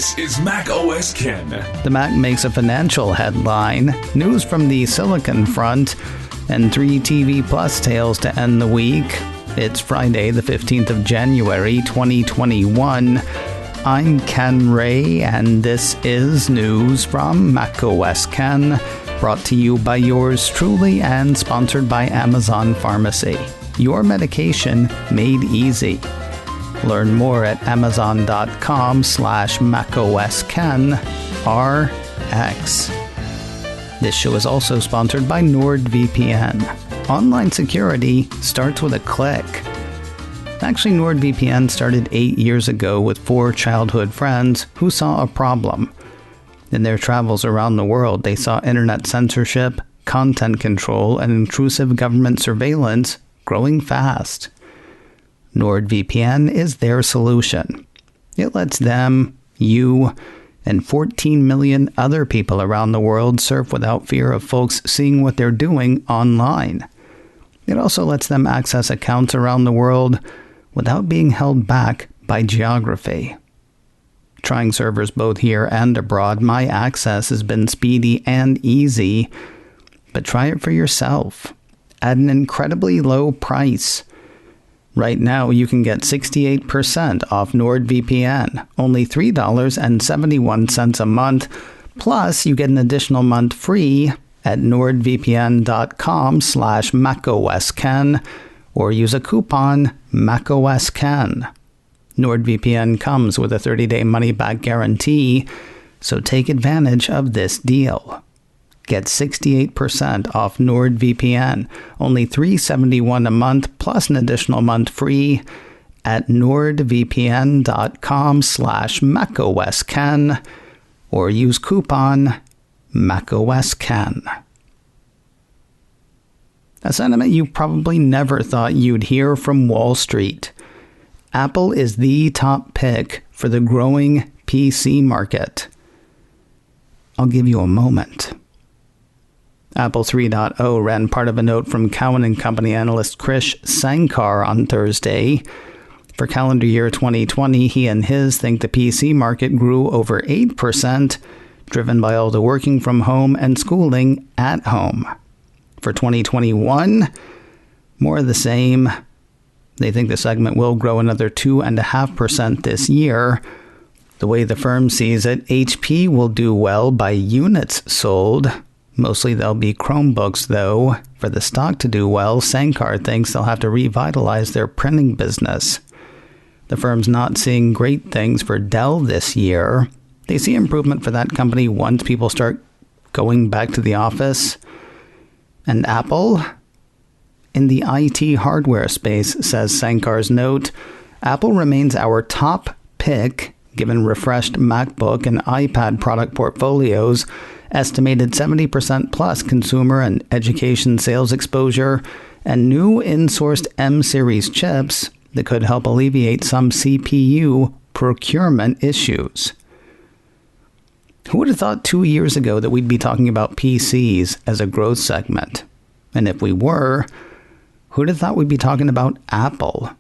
This is Mac OS Ken. The Mac makes a financial headline, news from the Silicon front, and 3 TV Plus tales to end the week. It's Friday, the 15th of January, 2021. I'm Ken Ray, and this is news from Mac OS Ken, brought to you by yours truly and sponsored by Amazon Pharmacy. Your medication made easy. Learn more at amazon.com/macOSKenRX. This show is also sponsored by NordVPN. Online security starts with a click. Actually, NordVPN started 8 years ago with 4 childhood friends who saw a problem. In their travels around the world, they saw internet censorship, content control, and intrusive government surveillance growing fast. NordVPN is their solution. It lets them, you, and 14 million other people around the world surf without fear of folks seeing what they're doing online. It also lets them access accounts around the world without being held back by geography. Trying servers both here and abroad, my access has been speedy and easy, but try it for yourself at an incredibly low price. Right now, you can get 68% off NordVPN, only $3.71 a month, plus you get an additional month free at nordvpn.com/macOSKen or use a coupon MacOSKen. NordVPN comes with a 30-day money-back guarantee, so take advantage of this deal. Get 68% off NordVPN, only $3.71 a month, plus an additional month free at nordvpn.com/macOSKen or use coupon MacOSKen. A sentiment you probably never thought you'd hear from Wall Street. Apple is the top pick for the growing PC market. I'll give you a moment. Apple 3.0 ran part of a note from Cowen and Company analyst Krish Sankar on Thursday. For calendar year 2020, he and his think the PC market grew over 8%, driven by all the working from home and schooling at home. For 2021, more of the same. They think the segment will grow another 2.5% this year. The way the firm sees it, HP will do well by units sold. Mostly they'll be Chromebooks, though. For the stock to do well, Sankar thinks they'll have to revitalize their printing business. The firm's not seeing great things for Dell this year. They see improvement for that company once people start going back to the office. And Apple? In the IT hardware space, says Sankar's note, Apple remains our top pick, given refreshed MacBook and iPad product portfolios, estimated 70% plus consumer and education sales exposure, and new in-sourced M-series chips that could help alleviate some CPU procurement issues. Who would have thought 2 years ago that we'd be talking about PCs as a growth segment? And if we were, who'd have thought we'd be talking about Apple?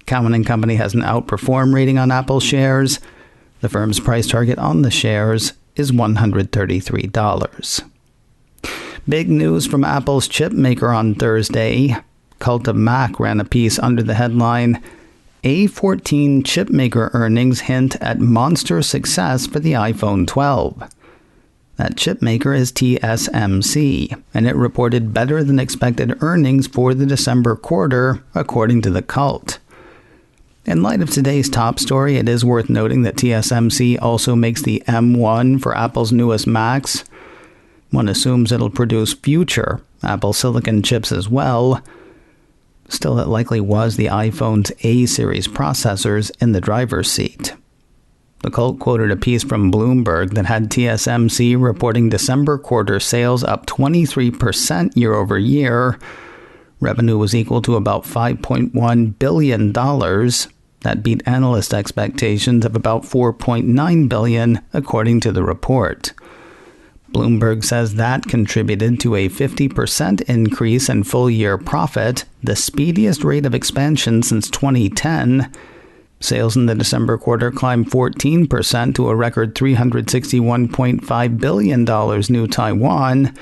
Cowen and Company has an outperform rating on Apple shares. The firm's price target on the shares is $133. Big news from Apple's chip maker on Thursday. Cult of Mac ran a piece under the headline, A14 chip maker earnings hint at monster success for the iPhone 12. That chip maker is TSMC, and it reported better than expected earnings for the December quarter, according to the cult. In light of today's top story, it is worth noting that TSMC also makes the M1 for Apple's newest Macs. One assumes it'll produce future Apple Silicon chips as well. Still, it likely was the iPhone's A-series processors in the driver's seat. The cult quoted a piece from Bloomberg that had TSMC reporting December quarter sales up 23% year over year. Revenue was equal to about $5.1 billion. That beat analyst expectations of about $4.9 billion, according to the report. Bloomberg says that contributed to a 50% increase in full-year profit, the speediest rate of expansion since 2010. Sales in the December quarter climbed 14% to a record $361.5 billion new Taiwan,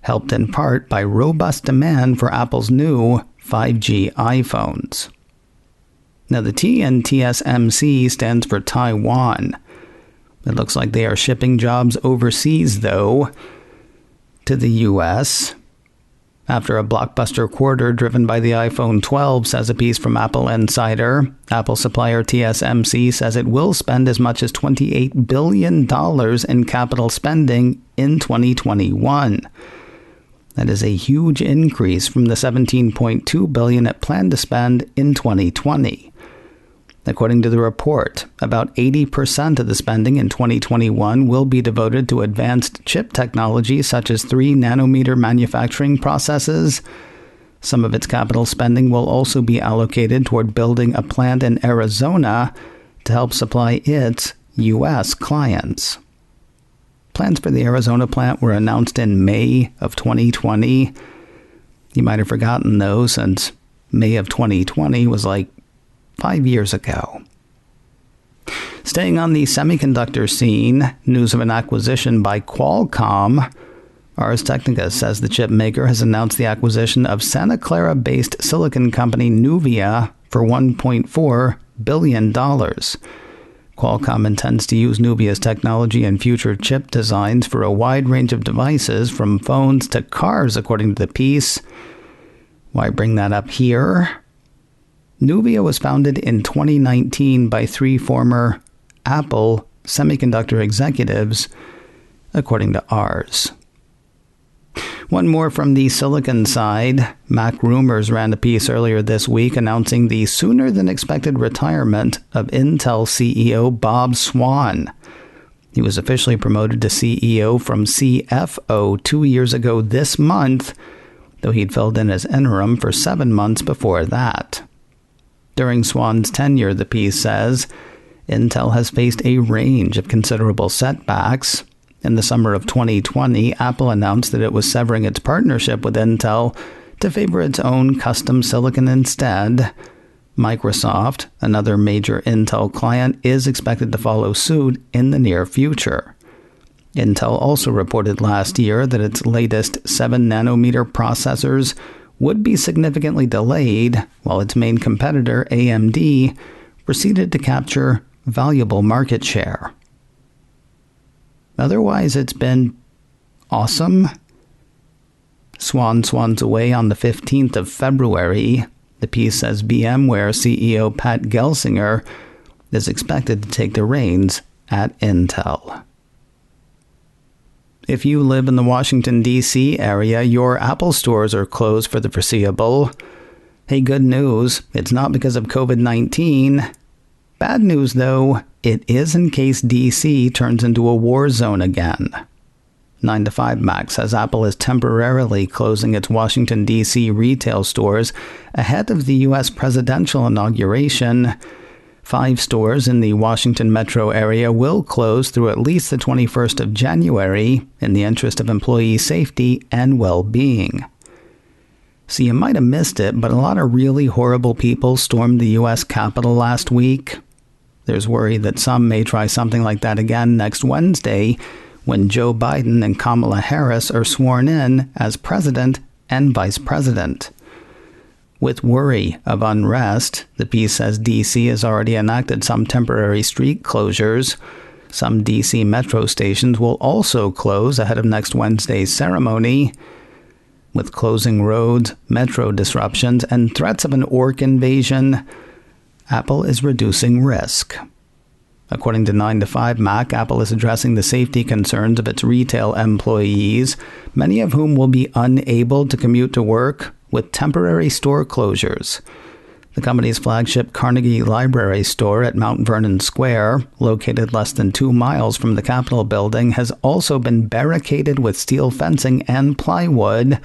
helped in part by robust demand for Apple's new 5G iPhones. Now, the T in TSMC stands for Taiwan. It looks like they are shipping jobs overseas, though, to the U.S. After a blockbuster quarter driven by the iPhone 12, says a piece from Apple Insider, Apple supplier TSMC says it will spend as much as $28 billion in capital spending in 2021. That is a huge increase from the $17.2 billion it planned to spend in 2020. According to the report, about 80% of the spending in 2021 will be devoted to advanced chip technology such as 3-nanometer manufacturing processes. Some of its capital spending will also be allocated toward building a plant in Arizona to help supply its U.S. clients. Plans for the Arizona plant were announced in May of 2020. You might have forgotten those, since May of 2020 was like 5 years ago. Staying on the semiconductor scene, news of an acquisition by Qualcomm. Ars Technica says the chip maker has announced the acquisition of Santa Clara-based silicon company Nuvia for $1.4 billion. Qualcomm intends to use Nuvia's technology in future chip designs for a wide range of devices, from phones to cars, according to the piece. Why bring that up here? Nuvia was founded in 2019 by 3 former Apple semiconductor executives, according to Ars. One more from the silicon side. Mac Rumors ran a piece earlier this week announcing the sooner-than-expected retirement of Intel CEO Bob Swan. He was officially promoted to CEO from CFO 2 years ago this month, though he'd filled in as interim for 7 months before that. During Swan's tenure, the piece says, Intel has faced a range of considerable setbacks. In the summer of 2020, Apple announced that it was severing its partnership with Intel to favor its own custom silicon instead. Microsoft, another major Intel client, is expected to follow suit in the near future. Intel also reported last year that its latest 7-nanometer processors would be significantly delayed, while its main competitor, AMD, proceeded to capture valuable market share. Otherwise, it's been awesome. Swans away on the 15th of February. The piece says VMware CEO Pat Gelsinger is expected to take the reins at Intel. If you live in the Washington, D.C. area, your Apple stores are closed for the foreseeable. Hey, good news, it's not because of COVID-19. Bad news, though, it is in case D.C. turns into a war zone again. 9 to 5 Mac says Apple is temporarily closing its Washington, D.C. retail stores ahead of the U.S. presidential inauguration. 5 stores in the Washington metro area will close through at least the 21st of January in the interest of employee safety and well-being. So you might have missed it, but a lot of really horrible people stormed the U.S. Capitol last week. There's worry that some may try something like that again next Wednesday, when Joe Biden and Kamala Harris are sworn in as president and vice president. With worry of unrest, the piece says D.C. has already enacted some temporary street closures. Some D.C. metro stations will also close ahead of next Wednesday's ceremony. With closing roads, metro disruptions, and threats of an orc invasion, Apple is reducing risk. According to 9 to 5 Mac, Apple is addressing the safety concerns of its retail employees, many of whom will be unable to commute to work, with temporary store closures. The company's flagship Carnegie Library store at Mount Vernon Square, located less than 2 miles from the Capitol building, has also been barricaded with steel fencing and plywood.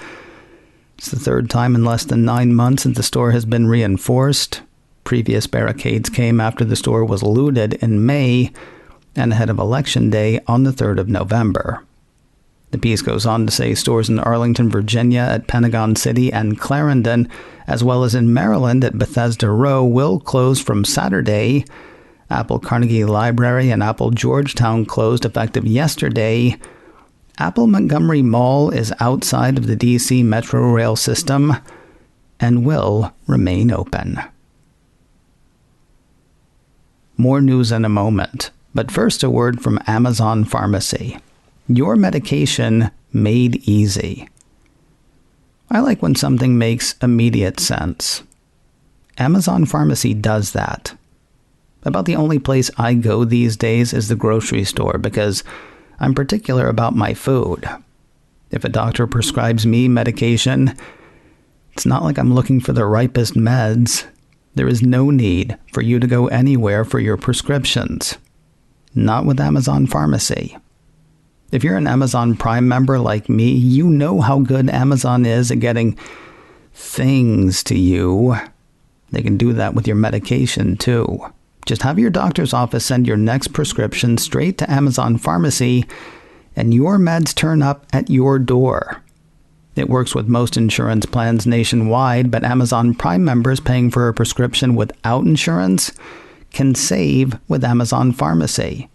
It's the 3rd time in less than 9 months that the store has been reinforced. Previous barricades came after the store was looted in May and ahead of Election Day on the 3rd of November. The piece goes on to say stores in Arlington, Virginia at Pentagon City and Clarendon, as well as in Maryland at Bethesda Row, will close from Saturday. Apple Carnegie Library and Apple Georgetown closed effective yesterday. Apple Montgomery Mall is outside of the DC Metro Rail system and will remain open. More news in a moment, but first a word from Amazon Pharmacy. Your medication made easy. I like when something makes immediate sense. Amazon Pharmacy does that. About the only place I go these days is the grocery store because I'm particular about my food. If a doctor prescribes me medication, it's not like I'm looking for the ripest meds. There is no need for you to go anywhere for your prescriptions. Not with Amazon Pharmacy. If you're an Amazon Prime member like me, you know how good Amazon is at getting things to you. They can do that with your medication, too. Just have your doctor's office send your next prescription straight to Amazon Pharmacy, and your meds turn up at your door. It works with most insurance plans nationwide, but Amazon Prime members paying for a prescription without insurance can save with Amazon Pharmacy.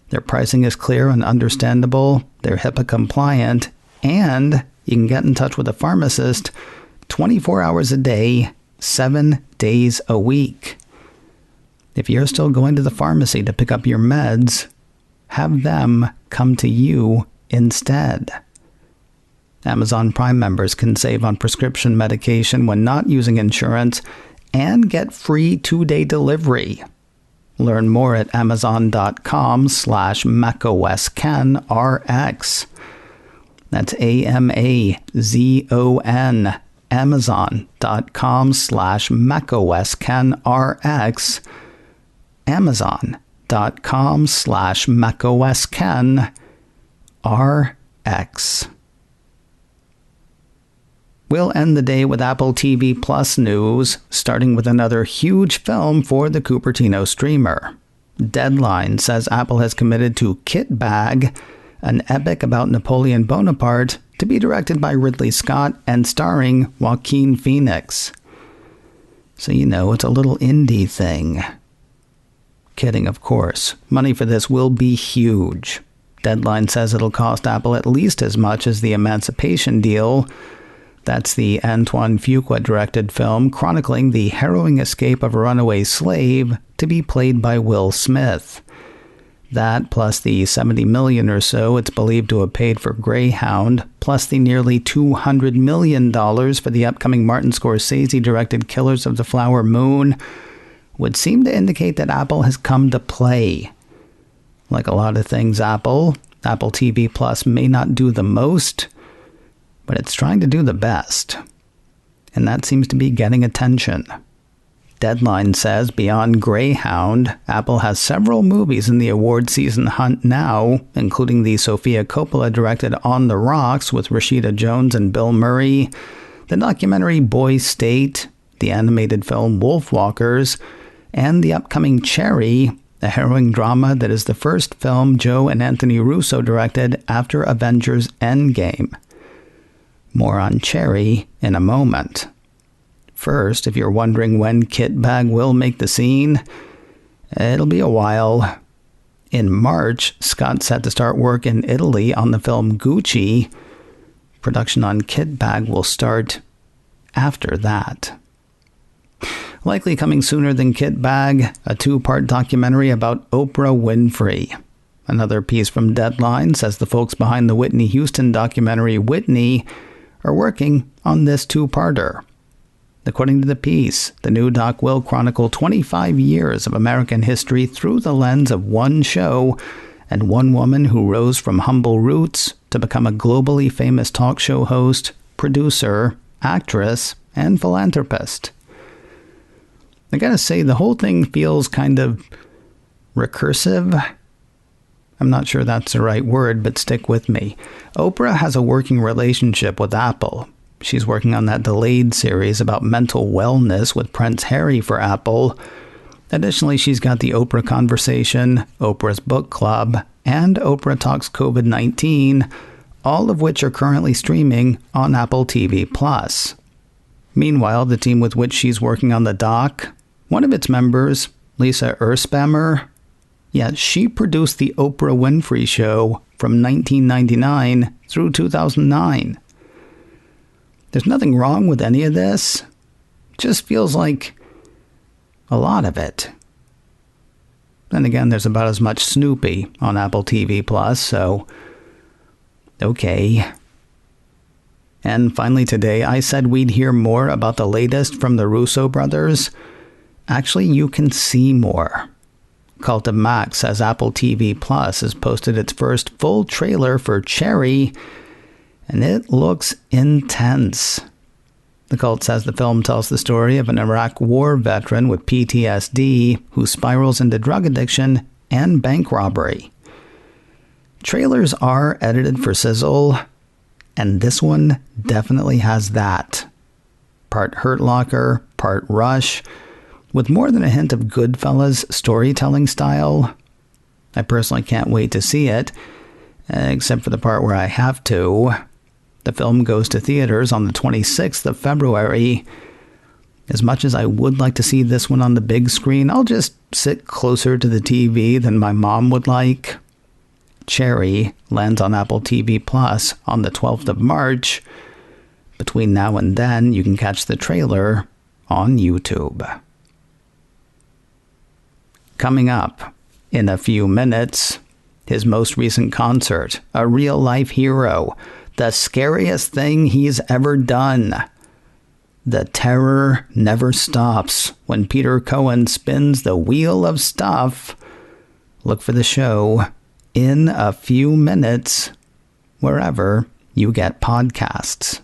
Their pricing is clear and understandable, they're HIPAA compliant, and you can get in touch with a pharmacist 24 hours a day, 7 days a week. If you're still going to the pharmacy to pick up your meds, have them come to you instead. Amazon Prime members can save on prescription medication when not using insurance and get free 2-day delivery. Learn more at amazon.com/macOSKenRx. That's AMAZON. Amazon.com/macOSKenRx. Amazon.com/macOSKenRx. We'll end the day with Apple TV Plus news, starting with another huge film for the Cupertino streamer. Deadline says Apple has committed to Kit Bag, an epic about Napoleon Bonaparte, to be directed by Ridley Scott and starring Joaquin Phoenix. So it's a little indie thing. Kidding, of course. Money for this will be huge. Deadline says it'll cost Apple at least as much as the Emancipation deal. That's the Antoine Fuqua-directed film chronicling the harrowing escape of a runaway slave to be played by Will Smith. That, plus the $70 million or so it's believed to have paid for Greyhound, plus the nearly $200 million for the upcoming Martin Scorsese-directed Killers of the Flower Moon, would seem to indicate that Apple has come to play. Like a lot of things Apple TV Plus may not do the most, but it's trying to do the best. And that seems to be getting attention. Deadline says beyond Greyhound, Apple has several movies in the award season hunt now, including the Sofia Coppola-directed On the Rocks with Rashida Jones and Bill Murray, the documentary Boy State, the animated film Wolfwalkers, and the upcoming Cherry, a harrowing drama that is the first film Joe and Anthony Russo directed after Avengers Endgame. More on Cherry in a moment. First, if you're wondering when Kit Bag will make the scene, it'll be a while. In March, Scott's set to start work in Italy on the film Gucci. Production on Kit Bag will start after that. Likely coming sooner than Kit Bag, a 2-part documentary about Oprah Winfrey. Another piece from Deadline says the folks behind the Whitney Houston documentary Whitney are working on this 2-parter. According to the piece, the new doc will chronicle 25 years of American history through the lens of one show and one woman who rose from humble roots to become a globally famous talk show host, producer, actress, and philanthropist. I gotta say, the whole thing feels kind of recursive. I'm not sure that's the right word, but stick with me. Oprah has a working relationship with Apple. She's working on that delayed series about mental wellness with Prince Harry for Apple. Additionally, she's got the Oprah Conversation, Oprah's Book Club, and Oprah Talks COVID-19, all of which are currently streaming on Apple TV+. Meanwhile, the team with which she's working on the doc, one of its members, Lisa Erspamer, she produced the Oprah Winfrey Show from 1999 through 2009. There's nothing wrong with any of this. Just feels like a lot of it. Then again, there's about as much Snoopy on Apple TV+, so okay. And finally today, I said we'd hear more about the latest from the Russo brothers. Actually, you can see more. Cult of Max says Apple TV Plus has posted its first full trailer for Cherry, and it looks intense. The cult says the film tells the story of an Iraq war veteran with PTSD who spirals into drug addiction and bank robbery. Trailers are edited for sizzle, and this one definitely has that. Part Hurt Locker, part Rush, with more than a hint of Goodfellas storytelling style. I personally can't wait to see it, except for the part where I have to. The film goes to theaters on the 26th of February. As much as I would like to see this one on the big screen, I'll just sit closer to the TV than my mom would like. Cherry lands on Apple TV Plus on the 12th of March. Between now and then, you can catch the trailer on YouTube. Coming up in a few minutes, his most recent concert, a real-life hero, the scariest thing he's ever done. The terror never stops when Peter Cowen spins the wheel of stuff. Look for the show in a few minutes, wherever you get podcasts.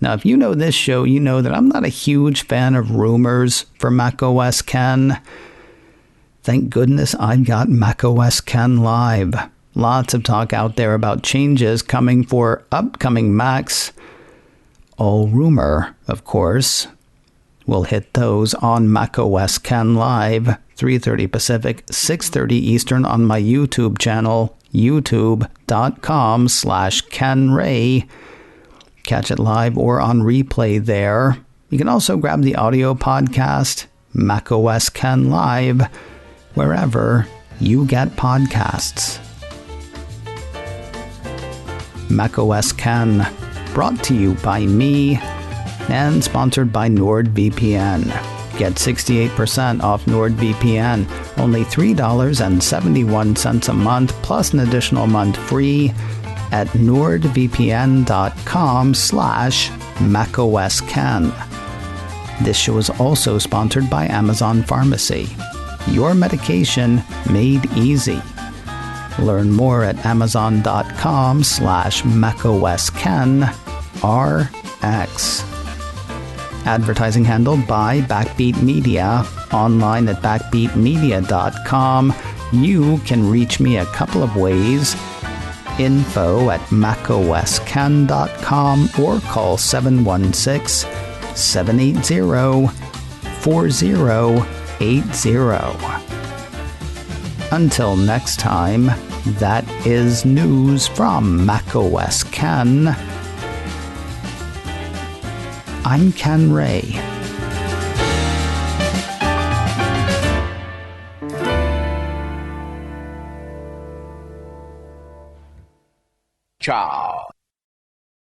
Now, if you know this show, you know that I'm not a huge fan of rumors for macOS Ken. Thank goodness I've got macOS Ken Live. Lots of talk out there about changes coming for upcoming Macs. All rumor, of course. We'll hit those on macOS Ken Live, 3:30 Pacific, 6:30 Eastern on my YouTube channel, youtube.com/KenRay. Catch it live or on replay there. You can also grab the audio podcast, macOS Ken Live, wherever you get podcasts. macOS Ken, brought to you by me and sponsored by NordVPN. Get 68% off NordVPN, only $3.71 a month, plus an additional month free at nordvpn.com/macOSKen. This show is also sponsored by Amazon Pharmacy. Your medication made easy. Learn more at amazon.com/macOSKenRX. Advertising handled by Backbeat Media, online at backbeatmedia.com. You can reach me a couple of ways. Info at macosken.com or call 716-780-4080. Until next time, that is news from macOS Ken. I'm Ken Ray. Ciao.